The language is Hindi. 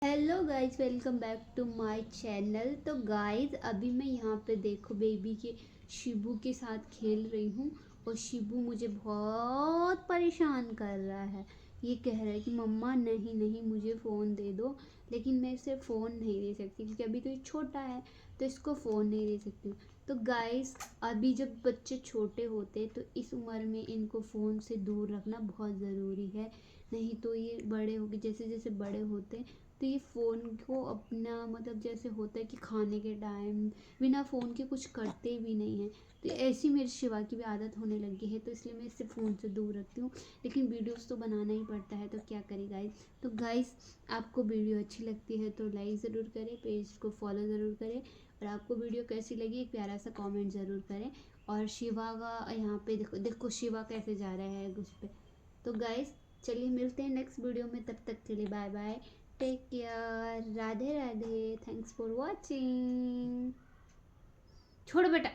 Hello guys, welcome back to my channel. तो गाइस अभी मैं यहाँ पे देखो बेबी के शिबू के साथ खेल रही हूँ और शिबू मुझे बहुत परेशान कर रहा है। ये कह रहा है कि मम्मा नहीं नहीं मुझे फ़ोन दे दो, लेकिन मैं इसे फ़ोन नहीं दे सकती क्योंकि अभी तो ये छोटा है, तो इसको फ़ोन नहीं दे सकती हूँ। तो गाइस अभी जब बच्चे छोटे होते हैं तो इस उम्र में इनको फ़ोन से दूर रखना बहुत ज़रूरी है, नहीं तो ये बड़े होके जैसे जैसे बड़े होते हैं तो ये फ़ोन को अपना मतलब जैसे होता है कि खाने के टाइम बिना फ़ोन के कुछ करते भी नहीं हैं। तो ऐसी मेरी शिवा की भी आदत होने लगी है, तो इसलिए मैं इसे फ़ोन से दूर रखती हूँ। लेकिन वीडियोस तो बनाना ही पड़ता है, तो क्या करें गाइस। तो गाइस आपको वीडियो अच्छी लगती है तो लाइक ज़रूर करें, पेज को फॉलो ज़रूर करें, और आपको वीडियो कैसी लगी एक प्यारा सा कॉमेंट ज़रूर करें। और शिवा का यहाँ पे देखो देखो शिवा कैसे जा रहा है उस पर। तो गाइस चलिए मिलते हैं नेक्स्ट वीडियो में, तब तक के लिए bye bye, take care, Radhe Radhe, thanks for watching. छोड़ो बेटा।